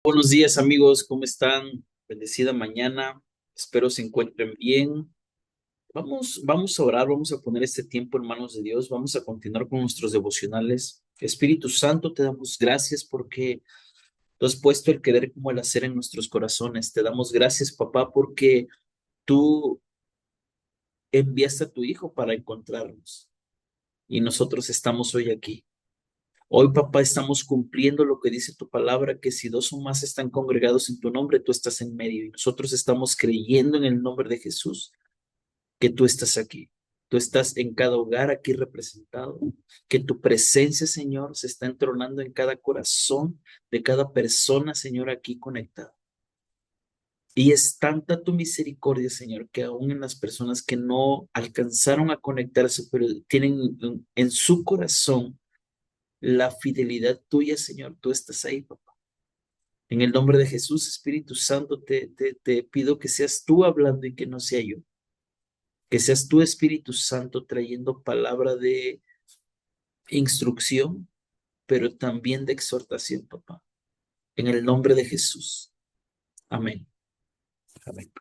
Buenos días amigos, ¿cómo están? Bendecida mañana, espero se encuentren bien. Vamos a orar, vamos a poner este tiempo en manos de Dios, vamos a continuar con nuestros devocionales. Espíritu Santo, te damos gracias porque tú has puesto el querer como el hacer en nuestros corazones. Te damos gracias, papá, porque tú enviaste a tu Hijo para encontrarnos y nosotros estamos hoy aquí. Hoy, papá, estamos cumpliendo lo que dice tu palabra, que si dos o más están congregados en tu nombre, tú estás en medio. Y nosotros estamos creyendo en el nombre de Jesús, que tú estás aquí. Tú estás en cada hogar aquí representado, que tu presencia, Señor, se está entronando en cada corazón de cada persona, Señor, aquí conectada. Y es tanta tu misericordia, Señor, que aún en las personas que no alcanzaron a conectarse, pero tienen en su corazón la fidelidad tuya, Señor, tú estás ahí, papá. En el nombre de Jesús, Espíritu Santo, te pido que seas tú hablando y que no sea yo. Que seas tú, Espíritu Santo, trayendo palabra de instrucción, pero también de exhortación, papá. En el nombre de Jesús. Amén. Amén.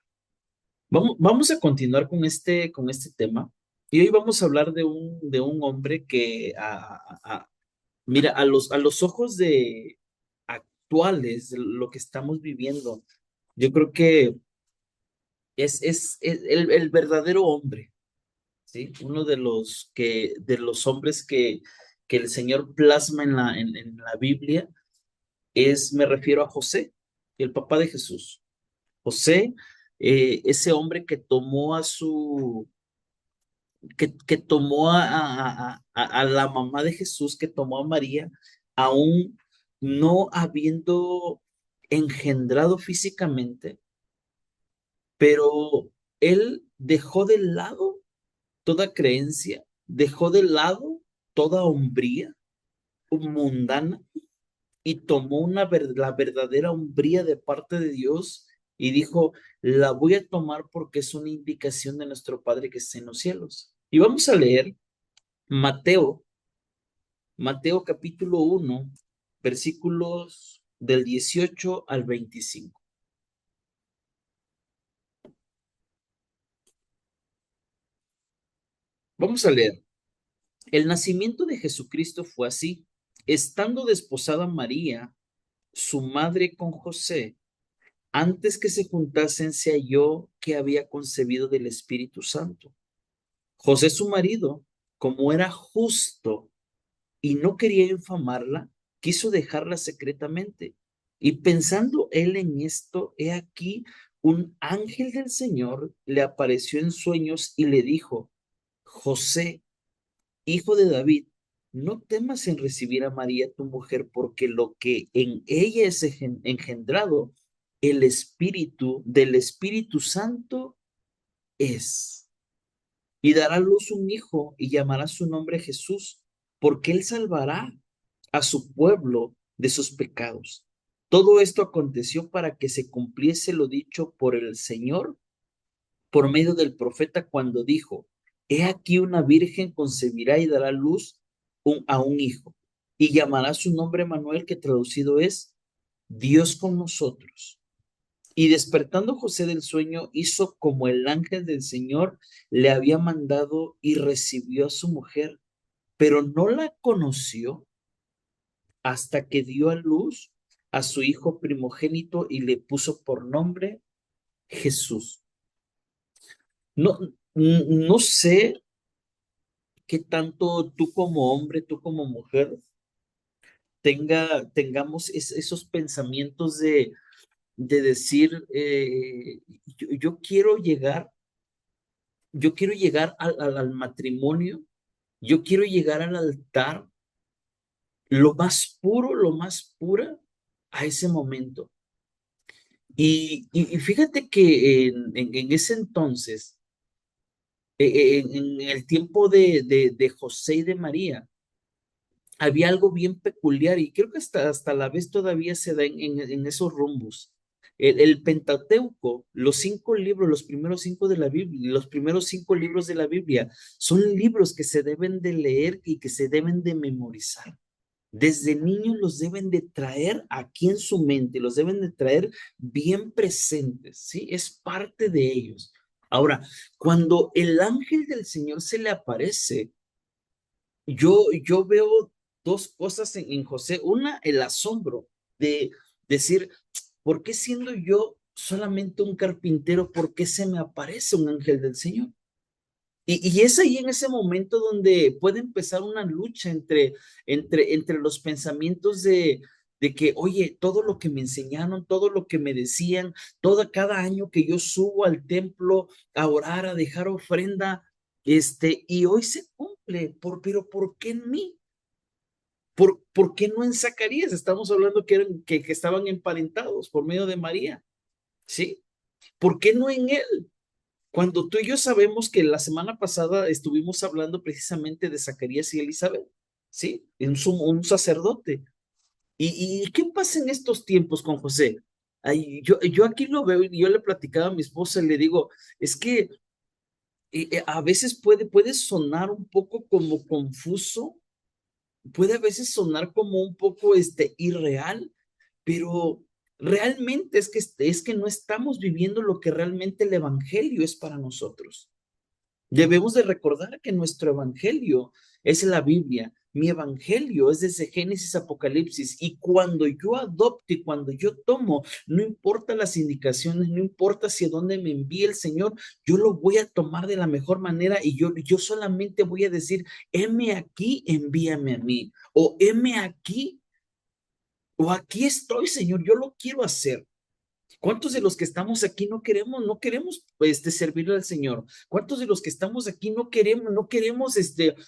Vamos a continuar con este tema. Y hoy vamos a hablar de un hombre que, mira, a los ojos de actuales, de lo que estamos viviendo, yo creo que es el verdadero hombre, ¿sí? Uno de los hombres que el Señor plasma en la Biblia me refiero a José, el papá de Jesús. José, ese hombre que tomó a la mamá de Jesús, que tomó a María, aún no habiendo engendrado físicamente, pero él dejó de lado toda creencia, dejó de lado toda hombría mundana y tomó la verdadera hombría de parte de Dios y dijo, la voy a tomar porque es una indicación de nuestro Padre que está en los cielos. Y vamos a leer Mateo, Mateo capítulo 1, versículos del 18 al 25. Vamos a leer. El nacimiento de Jesucristo fue así. Estando desposada María, su madre con José, antes que se juntasen, se halló que había concebido del Espíritu Santo. José, su marido, como era justo y no quería infamarla, quiso dejarla secretamente. Y pensando él en esto, he aquí, un ángel del Señor le apareció en sueños y le dijo, José, hijo de David, no temas en recibir a María tu mujer, porque lo que en ella es engendrado, el Espíritu del Espíritu Santo es. Y dará a luz un hijo y llamará su nombre Jesús, porque él salvará a su pueblo de sus pecados. Todo esto aconteció para que se cumpliese lo dicho por el Señor por medio del profeta cuando dijo, he aquí una virgen concebirá y dará luz a un hijo, y llamará su nombre Manuel, que traducido es Dios con nosotros. Y despertando José del sueño, hizo como el ángel del Señor le había mandado y recibió a su mujer, pero no la conoció hasta que dio a luz a su hijo primogénito y le puso por nombre Jesús. No, no sé qué tanto tú como hombre, tú como mujer, tengamos esos pensamientos de decir, yo quiero llegar al matrimonio, yo quiero llegar al altar lo más puro, lo más pura a ese momento. Y fíjate que en ese entonces, en el tiempo de José y de María, había algo bien peculiar y creo que hasta la vez todavía se da en esos rumbos. El Pentateuco, los 5 libros, los primeros 5 de la Biblia, los primeros 5 libros de la Biblia, son libros que se deben de leer y que se deben de memorizar. Desde niños los deben de traer aquí en su mente, los deben de traer bien presentes, ¿sí? Es parte de ellos. Ahora, cuando el ángel del Señor se le aparece, yo veo dos cosas en José. Una, el asombro de decir, ¿por qué siendo yo solamente un carpintero, por qué se me aparece un ángel del Señor? Y es ahí en ese momento donde puede empezar una lucha entre los pensamientos de que, oye, todo lo que me enseñaron, todo lo que me decían, cada año que yo subo al templo a orar, a dejar ofrenda, y hoy se cumple, pero ¿por qué en mí? ¿Por qué no en Zacarías? Estamos hablando que estaban emparentados por medio de María, ¿sí? ¿Por qué no en él? Cuando tú y yo sabemos que la semana pasada estuvimos hablando precisamente de Zacarías y Elizabeth, ¿sí? Un sacerdote. ¿Y qué pasa en estos tiempos con José? Ay, yo aquí lo veo y yo le platicaba a mi esposa y le digo, es que a veces puede sonar un poco como confuso, puede a veces sonar como un poco irreal, pero realmente es que no estamos viviendo lo que realmente el evangelio es para nosotros. Debemos de recordar que nuestro evangelio es la Biblia. Mi evangelio es desde Génesis, Apocalipsis. Y cuando yo adopto y cuando yo tomo, no importa las indicaciones, no importa hacia dónde me envíe el Señor, yo lo voy a tomar de la mejor manera y yo solamente voy a decir, heme aquí, envíame a mí. O heme aquí, o aquí estoy, Señor, yo lo quiero hacer. ¿Cuántos de los que estamos aquí no queremos servirle al Señor? ¿Cuántos de los que estamos aquí no queremos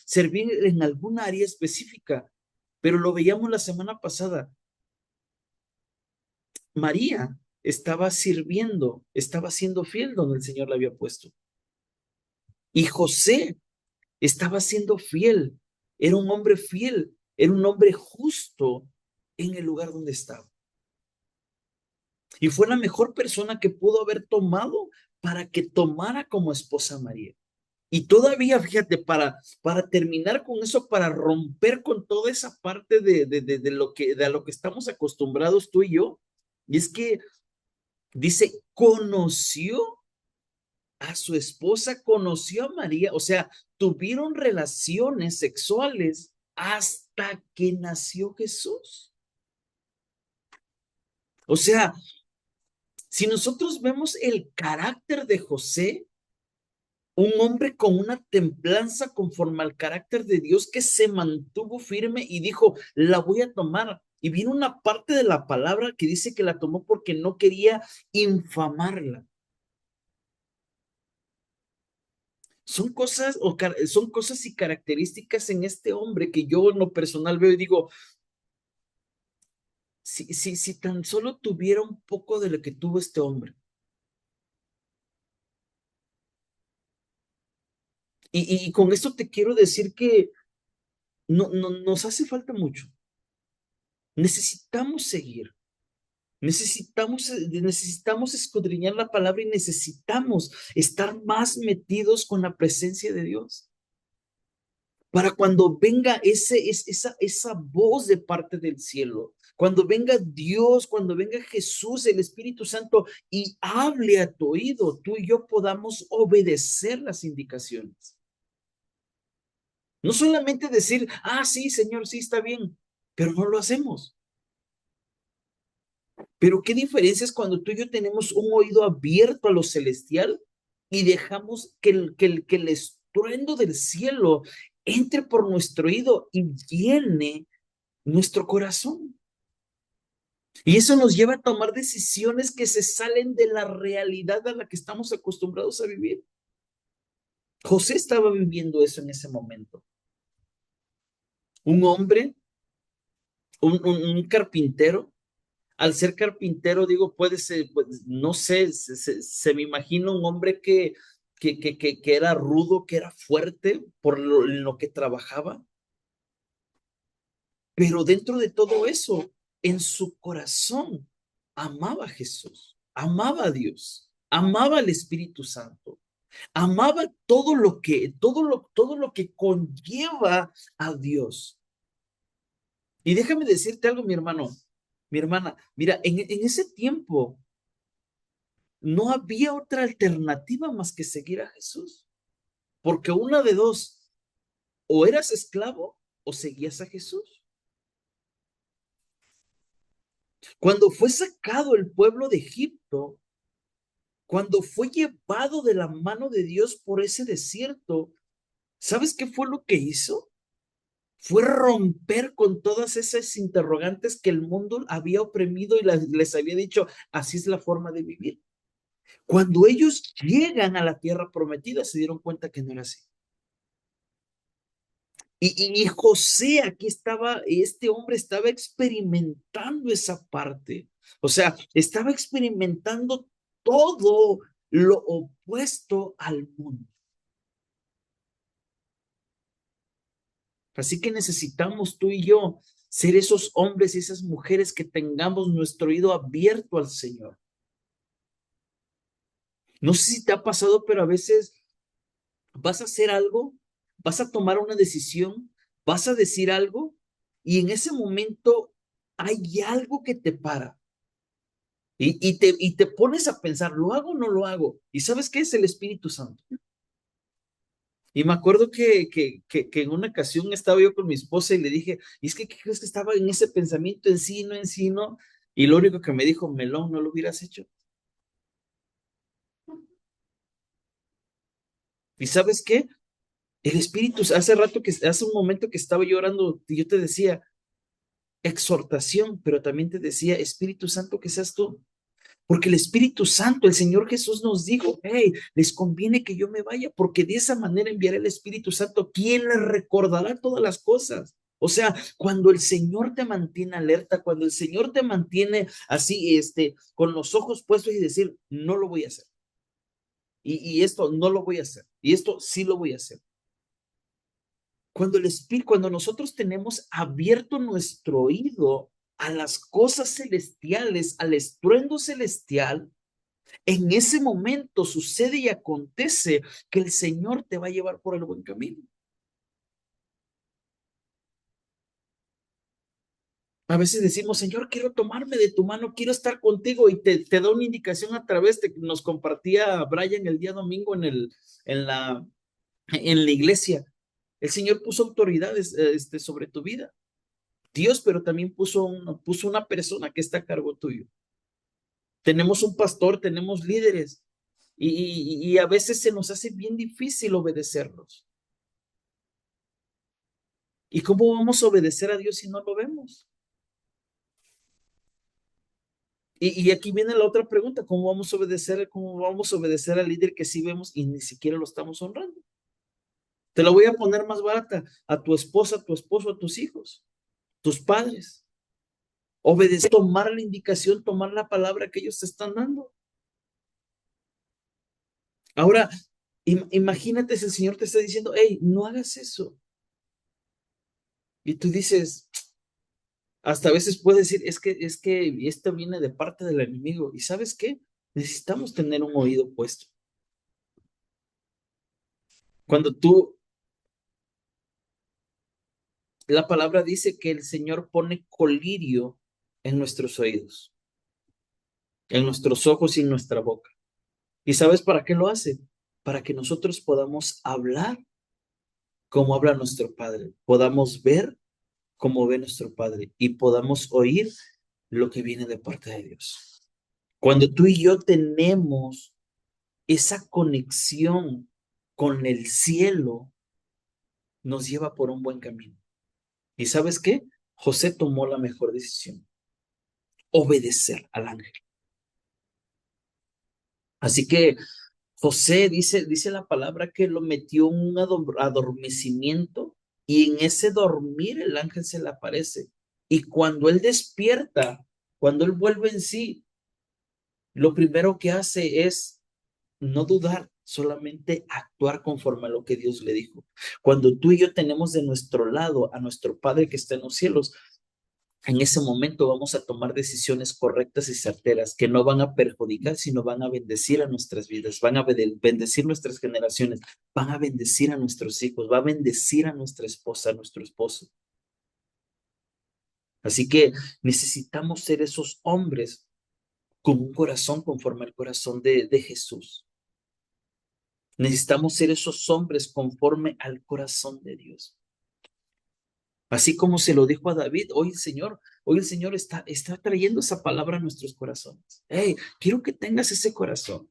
servir en alguna área específica? Pero lo veíamos la semana pasada. María estaba sirviendo, estaba siendo fiel donde el Señor la había puesto. Y José estaba siendo fiel, era un hombre fiel, era un hombre justo en el lugar donde estaba. Y fue la mejor persona que pudo haber tomado para que tomara como esposa a María. Y todavía, fíjate, para terminar con eso, para romper con toda esa parte de a lo que estamos acostumbrados tú y yo, y es que dice, conoció a su esposa, conoció a María, o sea, tuvieron relaciones sexuales hasta que nació Jesús. O sea, si nosotros vemos el carácter de José, un hombre con una templanza conforme al carácter de Dios que se mantuvo firme y dijo, la voy a tomar. Y viene una parte de la palabra que dice que la tomó porque no quería infamarla. Son cosas y características en este hombre que yo en lo personal veo y digo, si tan solo tuviera un poco de lo que tuvo este hombre. Y con esto te quiero decir que no nos hace falta mucho. Necesitamos seguir. Necesitamos escudriñar la palabra y necesitamos estar más metidos con la presencia de Dios. Para cuando venga esa voz de parte del cielo, cuando venga Dios, cuando venga Jesús, el Espíritu Santo, y hable a tu oído, tú y yo podamos obedecer las indicaciones. No solamente decir, sí, Señor, sí, está bien, pero no lo hacemos. Pero qué diferencia es cuando tú y yo tenemos un oído abierto a lo celestial y dejamos que el estruendo del cielo entre por nuestro oído y llene nuestro corazón. Y eso nos lleva a tomar decisiones que se salen de la realidad a la que estamos acostumbrados a vivir. José estaba viviendo eso en ese momento. Un hombre, un carpintero, al ser carpintero, digo, puede ser, pues, no sé, se me imagina un hombre que era rudo, que era fuerte por lo que trabajaba, pero dentro de todo eso, en su corazón, amaba a Jesús, amaba a Dios, amaba al Espíritu Santo, amaba todo lo que conlleva a Dios. Y déjame decirte algo, mi hermano, mi hermana, mira, en ese tiempo no había otra alternativa más que seguir a Jesús, porque una de dos, o eras esclavo o seguías a Jesús. Cuando fue sacado el pueblo de Egipto, cuando fue llevado de la mano de Dios por ese desierto, ¿sabes qué fue lo que hizo? Fue romper con todas esas interrogantes que el mundo había oprimido y les había dicho, así es la forma de vivir. Cuando ellos llegan a la tierra prometida, se dieron cuenta que no era así. Y José aquí estaba, este hombre estaba experimentando esa parte. O sea, estaba experimentando todo lo opuesto al mundo. Así que necesitamos tú y yo ser esos hombres y esas mujeres que tengamos nuestro oído abierto al Señor. No sé si te ha pasado, pero a veces vas a hacer algo, vas a tomar una decisión, vas a decir algo y en ese momento hay algo que te para y te pones a pensar, ¿lo hago o no lo hago? ¿Y sabes qué es el Espíritu Santo? Y me acuerdo que en una ocasión estaba yo con mi esposa y le dije, ¿y es que qué crees que estaba en ese pensamiento en sí, no? Y lo único que me dijo, Melón, ¿no lo hubieras hecho? ¿Y sabes qué? El Espíritu, hace un momento que estaba yo orando, y yo te decía, exhortación, pero también te decía, Espíritu Santo, que seas tú. Porque el Espíritu Santo, el Señor Jesús nos dijo, hey, les conviene que yo me vaya, porque de esa manera enviaré el Espíritu Santo, quien les recordará todas las cosas. O sea, cuando el Señor te mantiene alerta, cuando el Señor te mantiene así, con los ojos puestos y decir, no lo voy a hacer. Y esto no lo voy a hacer. Y esto sí lo voy a hacer. Cuando el Espíritu, cuando nosotros tenemos abierto nuestro oído a las cosas celestiales, al estruendo celestial, en ese momento sucede y acontece que el Señor te va a llevar por el buen camino. A veces decimos, Señor, quiero tomarme de tu mano, quiero estar contigo y te da una indicación a través de que nos compartía Brian el día domingo en la, en la iglesia. El Señor puso autoridades sobre tu vida. Dios, pero también puso una persona que está a cargo tuyo. Tenemos un pastor, tenemos líderes y a veces se nos hace bien difícil obedecerlos. ¿Y cómo vamos a obedecer a Dios si no lo vemos? Y aquí viene la otra pregunta, cómo vamos a obedecer al líder que sí vemos y ni siquiera lo estamos honrando? Te lo voy a poner más barata, a tu esposa, a tu esposo, a tus hijos, tus padres. Obedecer, tomar la indicación, tomar la palabra que ellos te están dando. Ahora, imagínate si el Señor te está diciendo, hey, no hagas eso. Y tú dices, hasta a veces puedes decir, es que esto viene de parte del enemigo. ¿Y sabes qué? Necesitamos tener un oído puesto. Cuando la palabra dice que el Señor pone colirio en nuestros oídos, en nuestros ojos y en nuestra boca. ¿Y sabes para qué lo hace? Para que nosotros podamos hablar como habla nuestro Padre, podamos ver como ve nuestro Padre y podamos oír lo que viene de parte de Dios. Cuando tú y yo tenemos esa conexión con el cielo, nos lleva por un buen camino. ¿Y sabes qué? José tomó la mejor decisión, obedecer al ángel. Así que José dice la palabra que lo metió en un adormecimiento y en ese dormir el ángel se le aparece. Y cuando él despierta, cuando él vuelve en sí, lo primero que hace es no dudar, solamente actuar conforme a lo que Dios le dijo. Cuando tú y yo tenemos de nuestro lado a nuestro Padre que está en los cielos, en ese momento vamos a tomar decisiones correctas y certeras que no van a perjudicar, sino van a bendecir a nuestras vidas, van a bendecir nuestras generaciones, van a bendecir a nuestros hijos, va a bendecir a nuestra esposa, a nuestro esposo. Así que necesitamos ser esos hombres con un corazón conforme al corazón de Jesús. Necesitamos ser esos hombres conforme al corazón de Dios. Así como se lo dijo a David, hoy el Señor está trayendo esa palabra a nuestros corazones. Hey, quiero que tengas ese corazón.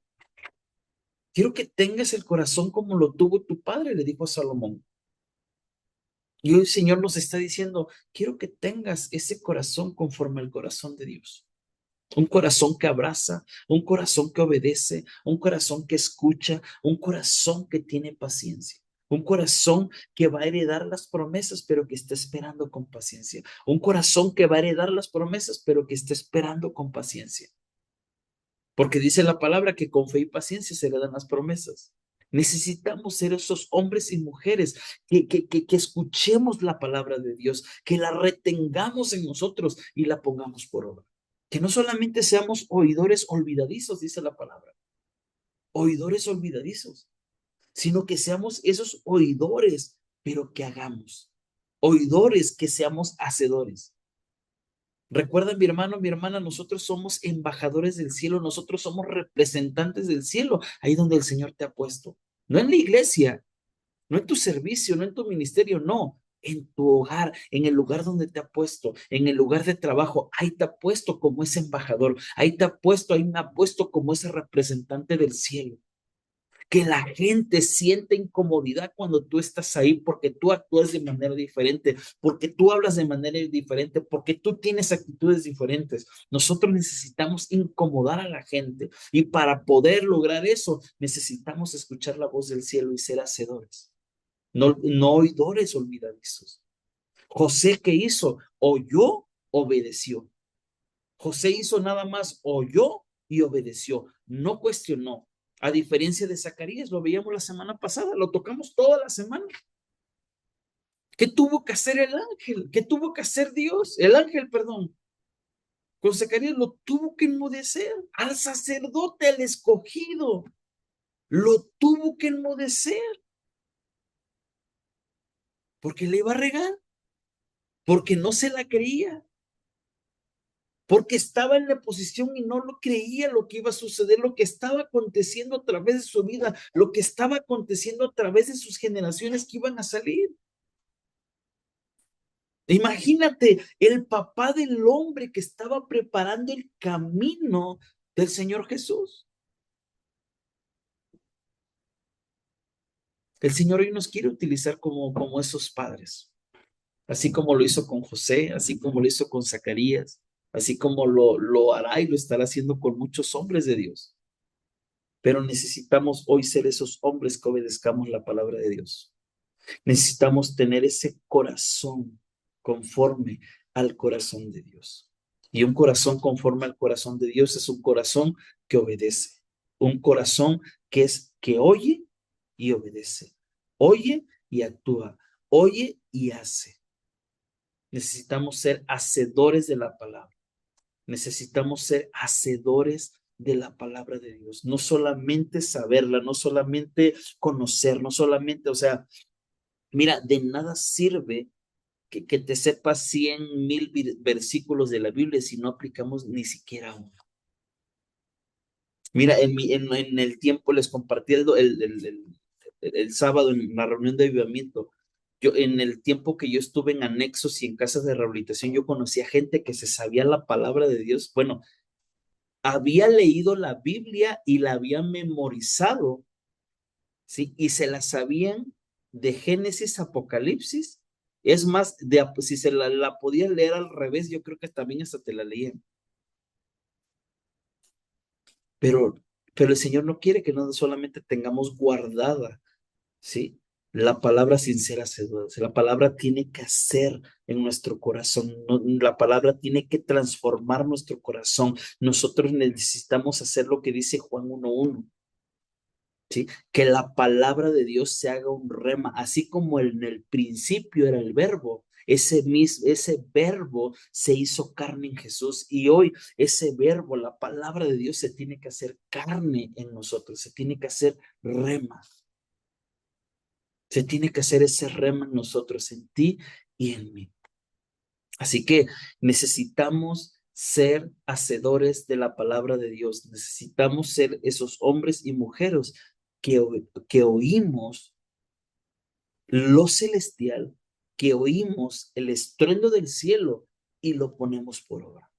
Quiero que tengas el corazón como lo tuvo tu padre, le dijo a Salomón. Y hoy el Señor nos está diciendo, quiero que tengas ese corazón conforme al corazón de Dios. Un corazón que abraza, un corazón que obedece, un corazón que escucha, un corazón que tiene paciencia. Un corazón que va a heredar las promesas, pero que está esperando con paciencia. Un corazón que va a heredar las promesas, pero que está esperando con paciencia. Porque dice la palabra que con fe y paciencia se heredan las promesas. Necesitamos ser esos hombres y mujeres que escuchemos la palabra de Dios, que la retengamos en nosotros y la pongamos por obra. Que no solamente seamos oidores olvidadizos, dice la palabra, oidores olvidadizos, sino que seamos esos oidores, pero que hagamos. Oidores que seamos hacedores. Recuerda, mi hermano, mi hermana, nosotros somos embajadores del cielo, nosotros somos representantes del cielo, ahí donde el Señor te ha puesto. No en la iglesia, no en tu servicio, no en tu ministerio, no, en tu hogar, en el lugar donde te ha puesto, en el lugar de trabajo, ahí te ha puesto como ese embajador, ahí me ha puesto como ese representante del cielo. Que la gente siente incomodidad cuando tú estás ahí porque tú actúas de manera diferente, porque tú hablas de manera diferente, porque tú tienes actitudes diferentes. Nosotros necesitamos incomodar a la gente y para poder lograr eso necesitamos escuchar la voz del cielo y ser hacedores, no oidores olvidadizos. José, ¿qué hizo? Oyó, obedeció. José hizo nada más, oyó y obedeció, no cuestionó. A diferencia de Zacarías, lo veíamos la semana pasada, lo tocamos toda la semana. ¿Qué tuvo que hacer el ángel? ¿Qué tuvo que hacer Dios? El ángel, perdón. Con Zacarías lo tuvo que enmudecer. Al sacerdote, al escogido, lo tuvo que enmudecer porque le iba a regar, porque no se la creía, porque estaba en la posición y no lo creía lo que iba a suceder, lo que estaba aconteciendo a través de su vida, lo que estaba aconteciendo a través de sus generaciones que iban a salir. Imagínate, el papá del hombre que estaba preparando el camino del Señor Jesús. El Señor hoy nos quiere utilizar como esos padres, así como lo hizo con José, así como lo hizo con Zacarías, así como lo hará y lo estará haciendo con muchos hombres de Dios. Pero necesitamos hoy ser esos hombres que obedezcamos la palabra de Dios. Necesitamos tener ese corazón conforme al corazón de Dios. Y un corazón conforme al corazón de Dios es un corazón que obedece, un corazón que oye y obedece, oye y actúa, oye y hace. Necesitamos ser hacedores de la palabra. Necesitamos ser hacedores de la palabra de Dios, no solamente saberla, no solamente conocer, no solamente, o sea, mira, de nada sirve que te sepas 100,000 versículos de la Biblia si no aplicamos ni siquiera uno. Mira, en el tiempo les compartí el sábado en la reunión de avivamiento. Yo, en el tiempo que yo estuve en anexos y en casas de rehabilitación, yo conocía gente que se sabía la palabra de Dios. Bueno, había leído la Biblia y la había memorizado, ¿sí? Y se la sabían de Génesis a Apocalipsis. Es más, si se la podías leer al revés, yo creo que también hasta te la leían. Pero, pero el Señor no quiere que no solamente tengamos guardada, ¿sí? La palabra sincera se duda. La palabra tiene que hacer en nuestro corazón. La palabra tiene que transformar nuestro corazón. Nosotros necesitamos hacer lo que dice Juan 1:1. ¿Sí? Que la palabra de Dios se haga un rema, así como en el principio era el verbo. Ese verbo se hizo carne en Jesús y hoy ese verbo, la palabra de Dios se tiene que hacer carne en nosotros, se tiene que hacer rema, se tiene que hacer ese rema en nosotros, en ti y en mí. Así que necesitamos ser hacedores de la palabra de Dios. Necesitamos ser esos hombres y mujeres que oímos lo celestial, que oímos el estruendo del cielo y lo ponemos por obra.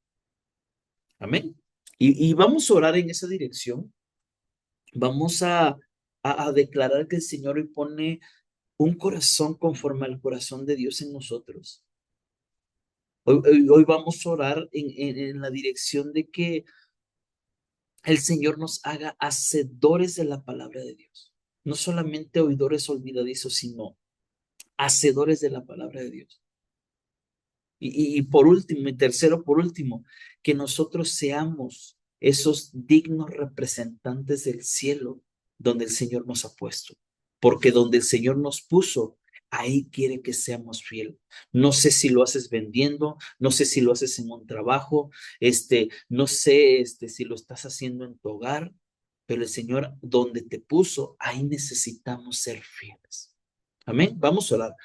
Amén. Y vamos a orar en esa dirección. Vamos a declarar que el Señor hoy pone un corazón conforme al corazón de Dios en nosotros. Hoy vamos a orar en la dirección de que el Señor nos haga hacedores de la palabra de Dios. No solamente oidores olvidadizos, sino hacedores de la palabra de Dios. Y por último, y tercero, por último, que nosotros seamos esos dignos representantes del cielo donde el Señor nos ha puesto. Porque donde el Señor nos puso, ahí quiere que seamos fieles. No sé si lo haces vendiendo, no sé si lo haces en un trabajo, no sé, si lo estás haciendo en tu hogar, pero el Señor donde te puso, ahí necesitamos ser fieles. Amén. Vamos a orar.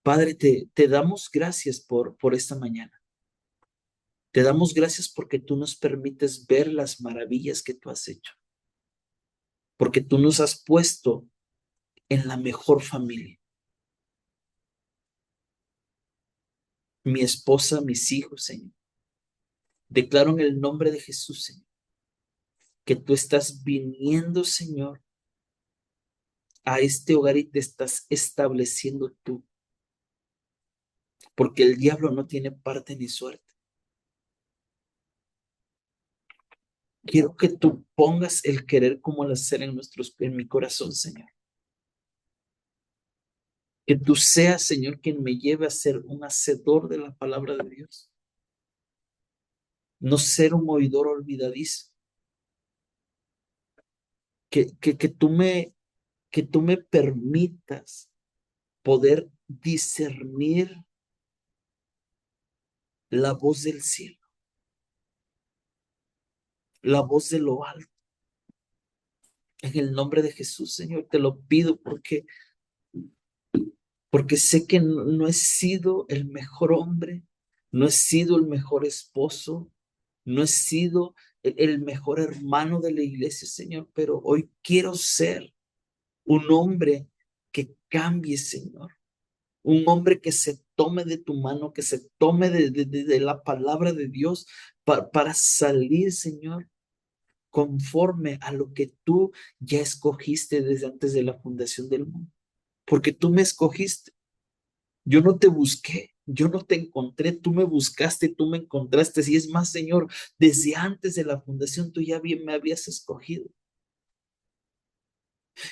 Padre, te damos gracias por esta mañana. Te damos gracias porque tú nos permites ver las maravillas que tú has hecho. Porque tú nos has puesto en la mejor familia. Mi esposa, mis hijos, Señor. Declaro en el nombre de Jesús, Señor, que tú estás viniendo, Señor, a este hogar y te estás estableciendo tú. Porque el diablo no tiene parte ni suerte. Quiero que tú pongas el querer como el hacer en mi corazón, Señor. Que tú seas, Señor, quien me lleve a ser un hacedor de la palabra de Dios. No ser un oidor olvidadizo. Que tú me permitas poder discernir la voz del cielo, la voz de lo alto. En el nombre de Jesús, Señor, te lo pido porque sé que no he sido el mejor hombre, no he sido el mejor esposo, no he sido el mejor hermano de la iglesia, Señor, pero hoy quiero ser un hombre que cambie, Señor. Un hombre que se tome de tu mano, que se tome de la palabra de Dios para salir, Señor, conforme a lo que tú ya escogiste desde antes de la fundación del mundo. Porque tú me escogiste. Yo no te busqué, yo no te encontré, tú me buscaste, tú me encontraste. Y es más, Señor, desde antes de la fundación tú ya bien me habías escogido.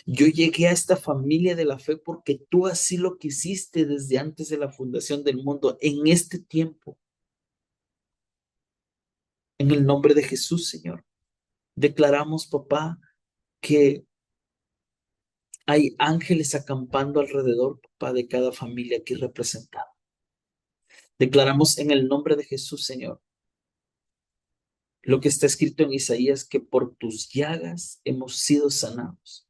Yo llegué a esta familia de la fe porque tú así lo quisiste desde antes de la fundación del mundo, en este tiempo. En el nombre de Jesús, Señor, declaramos, papá, que hay ángeles acampando alrededor, papá, de cada familia aquí representada. Declaramos en el nombre de Jesús, Señor, lo que está escrito en Isaías, que por tus llagas hemos sido sanados.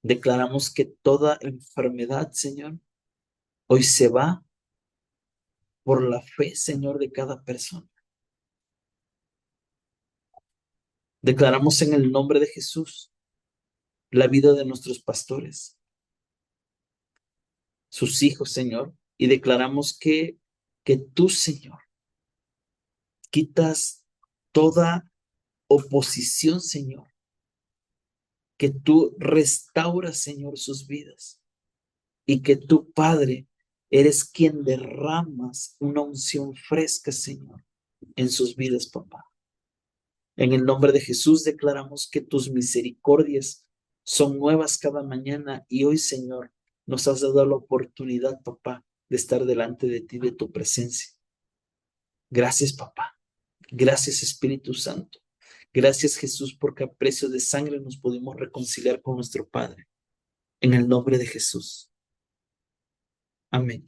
Declaramos que toda enfermedad, Señor, hoy se va por la fe, Señor, de cada persona. Declaramos en el nombre de Jesús la vida de nuestros pastores, sus hijos, Señor, y declaramos que tú, Señor, quitas toda oposición, Señor, que tú restauras, Señor, sus vidas y que tú, Padre, eres quien derramas una unción fresca, Señor, en sus vidas, papá. En el nombre de Jesús declaramos que tus misericordias son nuevas cada mañana y hoy, Señor, nos has dado la oportunidad, papá, de estar delante de ti, de tu presencia. Gracias, papá. Gracias, Espíritu Santo. Gracias, Jesús, porque a precio de sangre nos pudimos reconciliar con nuestro Padre. En el nombre de Jesús. Amén.